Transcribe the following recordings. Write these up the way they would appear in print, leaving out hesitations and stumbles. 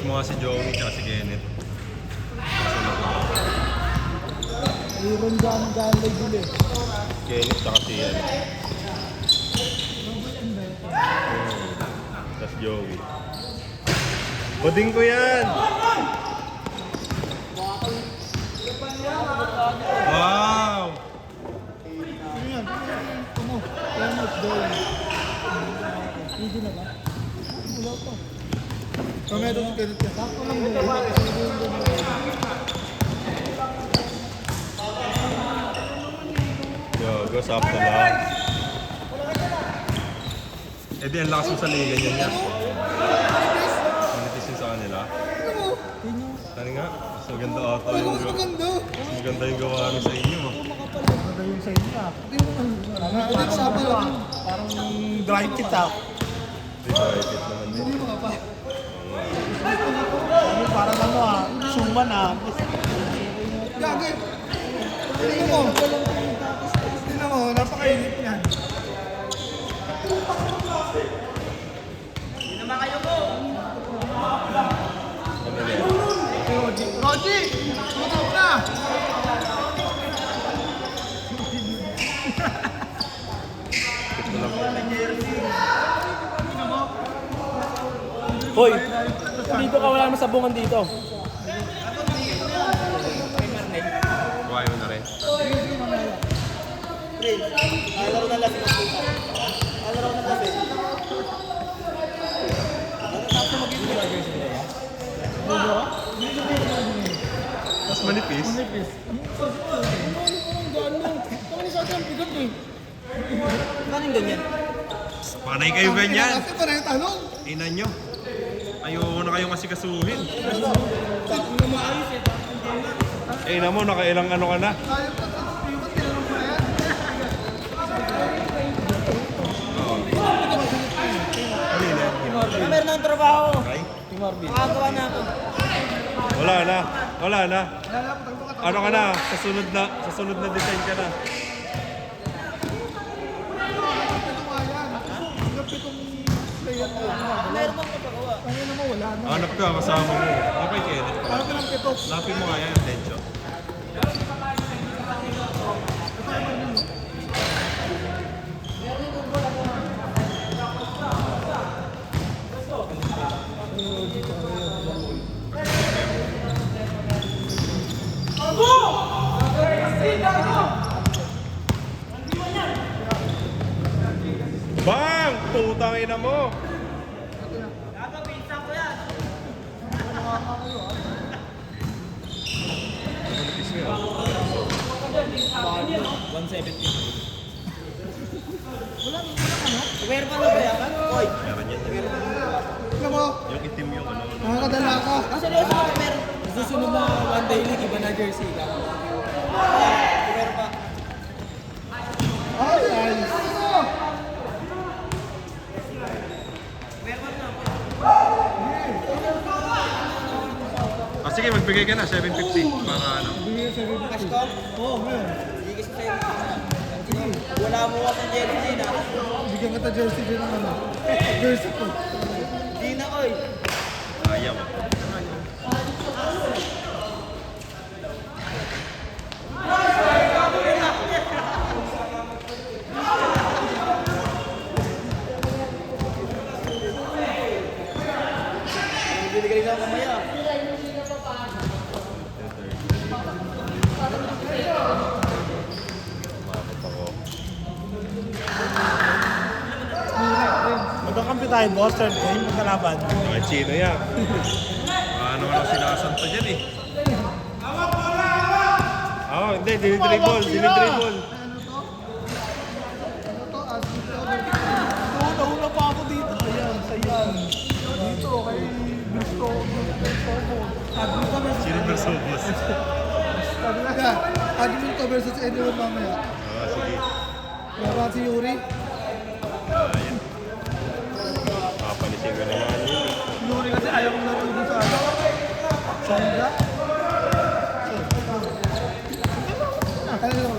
mo nga si Joey at si Kenneth. Iron dyan lay dili. Kenneth tsaka si yan. Tapos Joey. Buding ko yan! Wow! Ano yan? Ito mo. Kenneth Doyle. Hindi na ba? Wala pa. Kamedo si Kenneth yan. Sakto lang din. Yo, sakto lang. Eh di, ang lakas mo sa liga niyan yan. Manipis yun sa kanila. Tani nga, mas maganda ata yung mas maganda yung gawa rin sa inyo. Maganda yung sa inyo ah. Parang dry kit ah. Hindi ba, ikit naman din. Parang ano ah, suman ah. Gagi! Tingnan mo! Tingnan mo, napakainit niyan. Hindi naman kayo mo! Ano yan? Roji! Tutok na! Ito lang. Hoy, dito ka, wala naman sabungan dito. Kuhain mo na rin. Alaro na lang. Alaro na lang. Mas manipis. Kaning ganyan? Panay kayo ganyan. Kasi pa na yung tanong. Ina nyo. Ayoko na kayong asikasuhin. Eh, ina mo, nakailang ano ka na. Kanina. Meron ng trabaho. Okay? Makagawa na ako. Wala na. Wala na. Ano ka na? Sa sunod na design ka na. Meron bang kapagawa? Ano naman wala na. Hanap ka, kasama mo. Okay, Kenneth. Parang ka ng pito. Lapin mo nga yan, Tencho. Bang! Putang ina mo! Manipis nga. 170. Meron pa na ba yan? Oy! Meron yan. Tignan mo. Yung itim yung ano. Nakakadala ka. Seryoso ka meron. Susunod na one day league, iba na jersey lang. Meron pa. Ay, ayos. Ah, sige, magbigay ka na, 750. Para ano. Cash ko? Oo, meron. Hindi kasi sa'yo. Wala mo ka sa jersey na. Bigyan kita jersey din ng ano. Jersey ko. Hindi na, oy. Ayaw. Bibigay lang kamaya. Makakot ako. Magkakampi tayo, boss. Third game, magkalaban. Mga Chino yan. Ano ka na sinasanto dyan eh. Oo, hindi, dinidribble. Nauna pa ako dito. Ayan, sayan. Dito, kay Gusto. Admin kami. Silver Sobos. Sabi na ka, admin ko versus anyone mamaya. Ah, sige. Kaya ba si Yuri? Ayan. Papalisin ko naman yun. Yuri kasi ayaw kong laro dito sa ano. Sandra? Kaya na ba?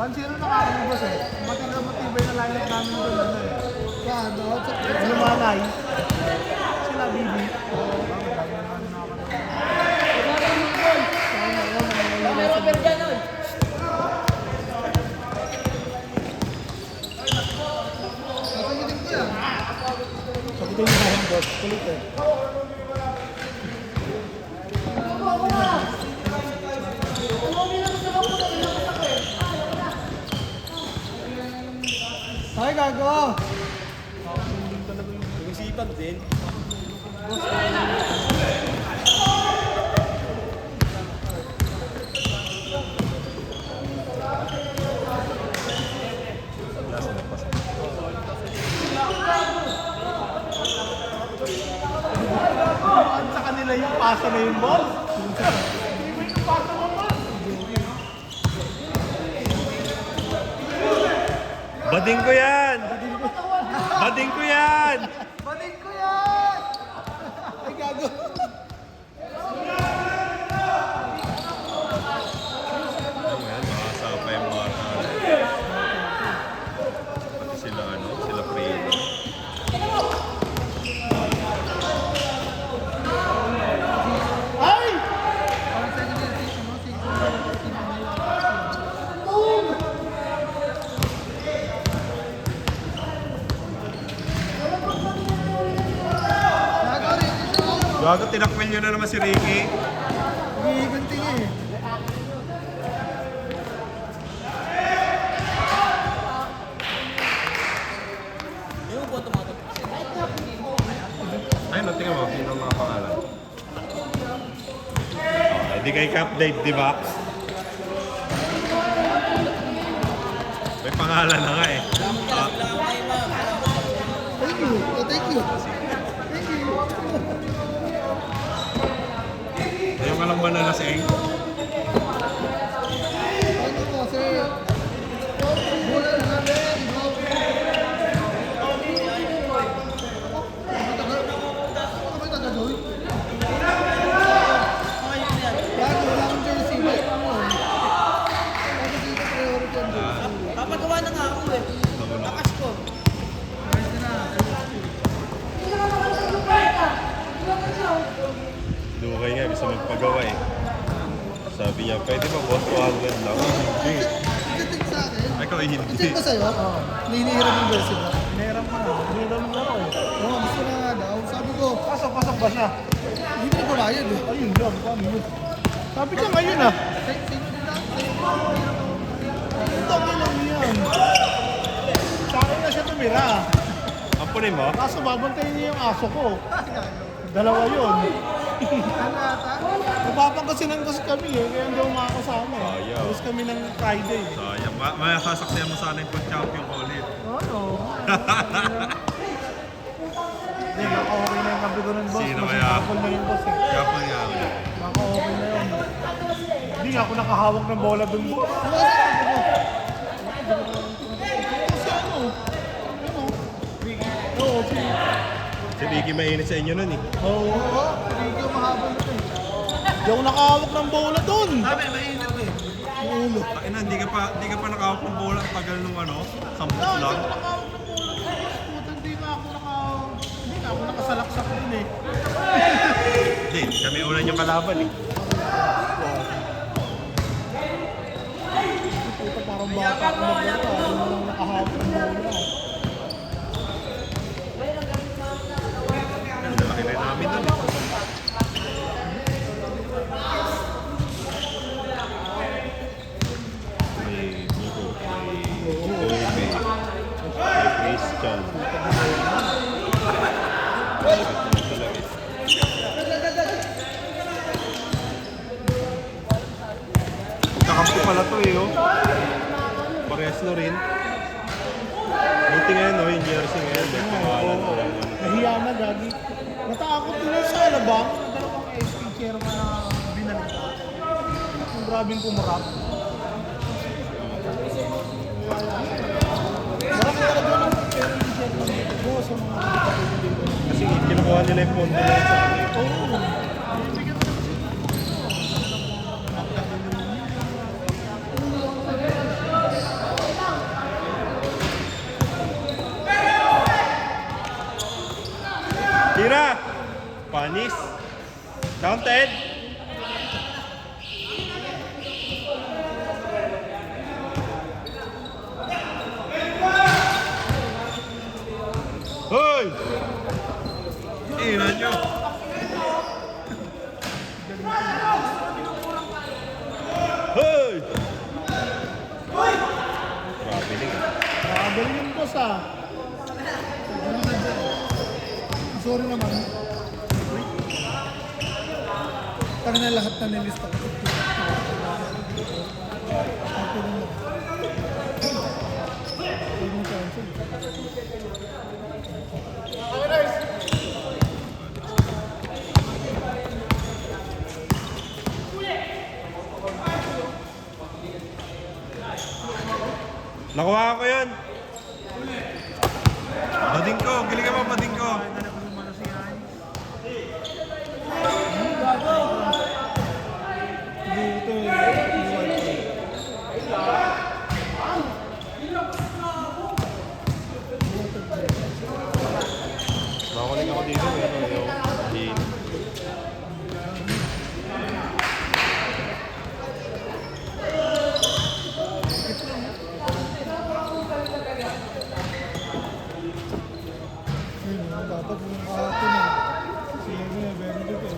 1-0 na kakalimos eh. Matibay na lineup namin doon. Ano eh. Kaya ano, sa malay. Sila Bibi. May Robert dyan, oy. Sasagutin ko yan. Sagutin mo kayang boss. Kulit eh. Ay, gago! Sumisipan din. Lasa na pa. Sa kanila yung pasa na yung boss. Bading ko yan! Bading ko yan! Baling ko yan! Ay, gago! Ano yan, makasapa yung mga tao. Pati sila ano, sila Fredo. Ay! Ang second year team, no? Second year team. Gago rin, ito. Gago, tinakwil nyo na naman si Ricky. Giganting eh. Yung po tumatak. Ayun, tingnan mo, yun ang mga pangalan. Okay, di kay Cap Dave, di ba? May pangalan na nga eh. Ah, Thank you. Oh, thank you. Thank you. ayaw ka lang ba na lasing? Ano po, sir? Bola na namin. Ano ba taga doon? Gago, wala akong jersey. Bakit mo? Bakit dito priority ang jersey? Papagawa na nga ako eh. Lakas ko. Ayos na. Dukay nga, gusto magpagawa eh. Sabi niya, pwede ba boss 200 lang? Hindi. Pagdating sa akin, Ay, ikaw hindi. check ba sa'yo? Hinihiram yung jersey ba? Meron ka na. Meron mo ako eh. Oo, gusto na nga daw. Sabi ko, Pasok ba siya? hindi ko bayad eh. Ayun lang. Paano yun? Sabi niya ngayon ah. Sa'yo din lang. Ang dami lang yan. Sa akin na siya tumira. Ampunin mo? Kaso babantayin niya yung aso ko. Dalawa yun. Ano ata? Napapagkasinan kasi kami eh. Kaya hindi ako makakasama eh. Ayaw. Tapos kami ng Friday. Sayang. Masasaksiyan mo sana yung pag-champion ko ulit. Ano? Hindi, naka-okay na yung kampi ko ng boss. Sino Mas kaya? powerful na yung boss eh. Kaya pa nga ako. Naka-okay na yun. Hindi nga ako nakahawak ng bola dun boss. Ano sa sabi ko? Kasi ano? Ano? Oo, sige. Si Vicky mainit sa inyo nun eh. Oo. Oo, hindi ko mahabol ito eh. Hindi ako nakahawak ng bola dun. Sabi, mainit eh. Yung ulo. Ina, hindi ka pa nakahawak ng bola. Ang tagal nung ano, samput No, hindi lang. ako nakahawak ng bola dun. Puta, hindi na ako nakasalaksak dun eh. Hindi, kami una yung kalaban eh. Puta, parang bata ako maglaro. Hindi mo lang nakahawak ng bola. Ang laki rin namin nun eh. May Nico, may Kobe, may Christian. Dapat naman talaga eh. Kakampi pala to eh, oh. Parehas na rin. Buti ngayon, oh, yung jersey ngayon. May pangalan mo lang. Nahiya na, gagi. Natakot din yung sa alabang. Dalawang SP chairman na binalita. Yung grabing kumarap. Marami talaga ng SP chairman dito. Boss, ang mga kapatid dito. Kasi kinukuha nila yung pondo na yun sa akin. Oo. Tira! Panis. Counted. Hoy! Ina nyo. Hoy! Grabe lang. Nakagaling yung boss ah. Sorry naman. Tanga na lahat na nilista ko. Ako rin mo. Huwag mo cancel. Nakuha ko yun. Bading ko. Giling ka ba bading ko? Dito Nakulik ako dito. Hindi. dapat yung kahapon eh. Sila mo yung benefit eh.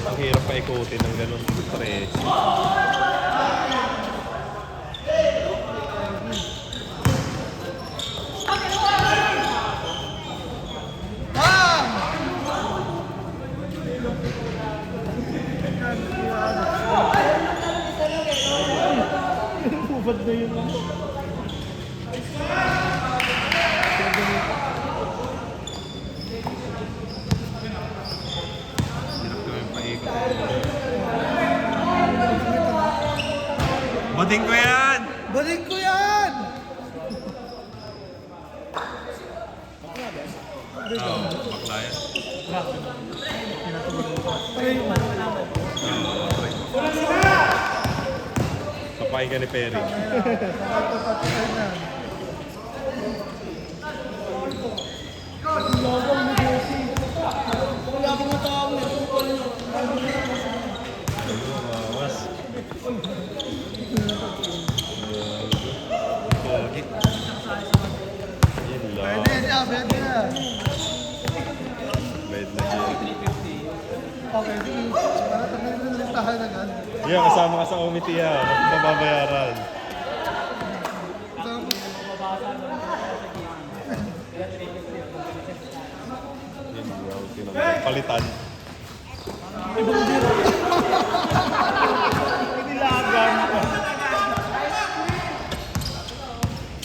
Ang hirap pa ikutin ng ganun stress. Ubad na yun lang. Hirap ko yung paikot. Bading ko yan! Balik ko yan! Oo, bakla yan. Ay, Kapain ka ni Perry. nakatapatikan yan. Logo mo Jesse. Wala akong matawag na. Mas. Pogi. Yun lang. Pwede siya, pwede na. Bed na siya. Okay, sige. Para tanggalin na listahan agad. Yeah, kasama ka sa committee ha. Mababayaran. Yun lang. Tinanong. Palitan.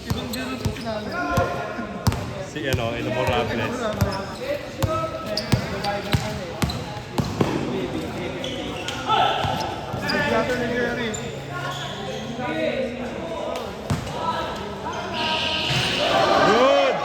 Ibang gano'n sa sinali. Si Inamorables. Siglato ni Jerry. Good!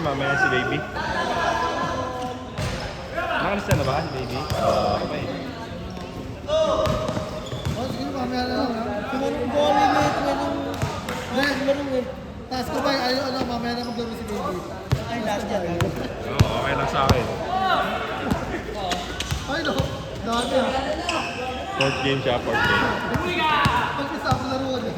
mamaya si baby. Nakalis na ba si baby? Okay. Oh, sige, mamaya na lang. Sinanong ko ulit Hindi. Taas ko ba? Ayaw, mamaya na maglaro si baby. Ay, last year. Oo, okay lang sa akin. Ay, no. Dami ah. Fourth game siya, fourth game. Pag-isa ako laro ka dyan.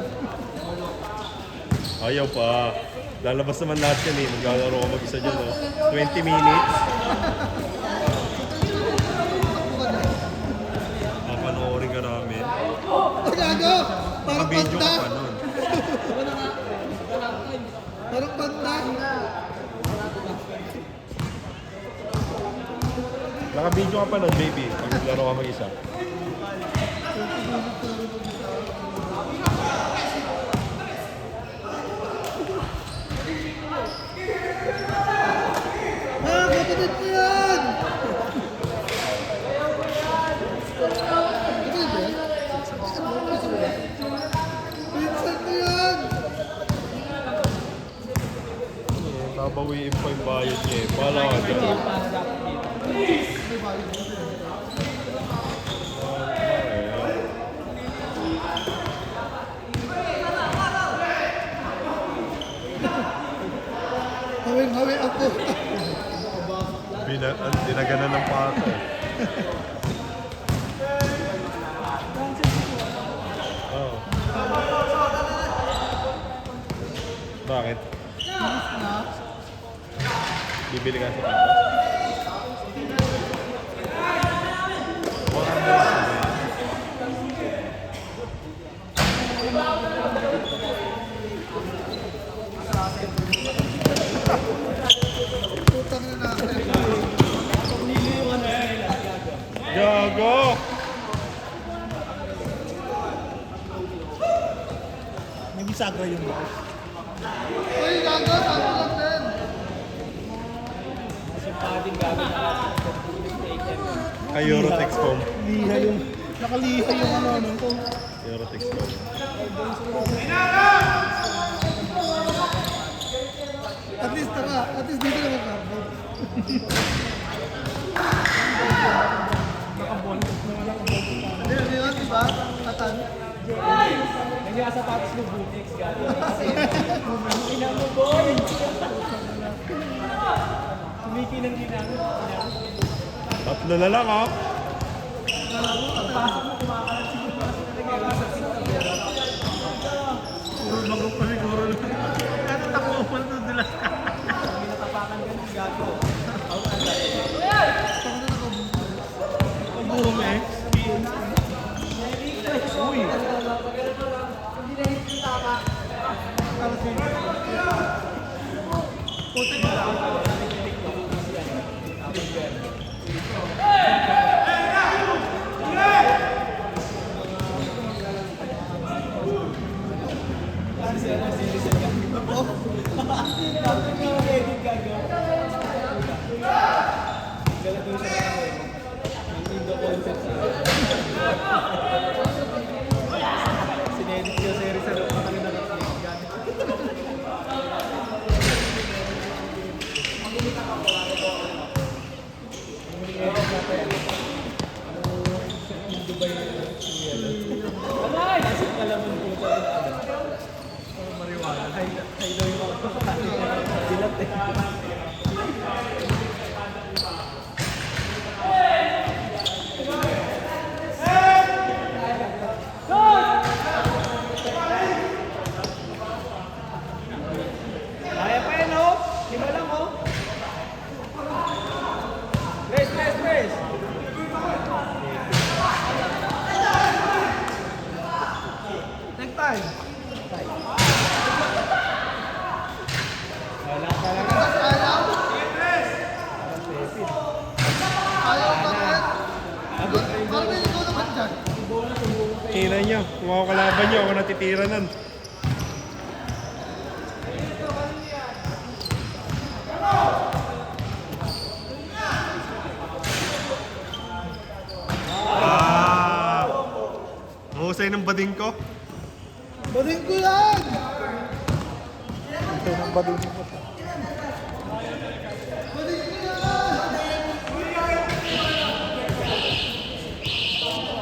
Ayaw pa. Lalabas naman lahat yan eh. Maglalaro ka mag-isa dyan, no? 20 minutes. Papanoorin ka namin. Ay, gago! Parang Naka-video banda! ka pa nun. Parang banda! Naka-video ka pa nun, baby. Pag naglaro ka mag-isa. Ah, kapatid mo yan! Kapatid mo yan? Pinsan mo yan! Babawiin pa yung bayad niya eh. Bahala ka dyan. Hawing-hawi ako. Dinaganan ng pato. Oh. Bakit? Bibili ka sa pato? Putang na natin. Gago! May bisagra yung boss. Ay, gago! Sabi lang din! Kay Eurotexcom. Liha yung... Nakaliha yung ano ko. Eurotexcom. At least dito naman carbon. Hindi, yun, diba? Katan. Nandiyan ka sa patos mo, Butix. Ginang mo, boy! Sumikinang ginang. Tatlo na lang, ha? Puro bagok pa siguro. Ano tako pa ito dilas ka? Pag-boom eh. Uy! Sinedit siya sa Rizal. Matagal na Kaya pa yan, oh. Lima lang, oh. Press, press, press. Take time. Wala talaga. Mas ayaw. Ayaw bakit? Parang may ikaw naman dyan. Kina nyo. Kung ako kalaban nyo, ako natitira nun. Ang husay ng bading ko. Bading ko yan! Ito nang bading ko.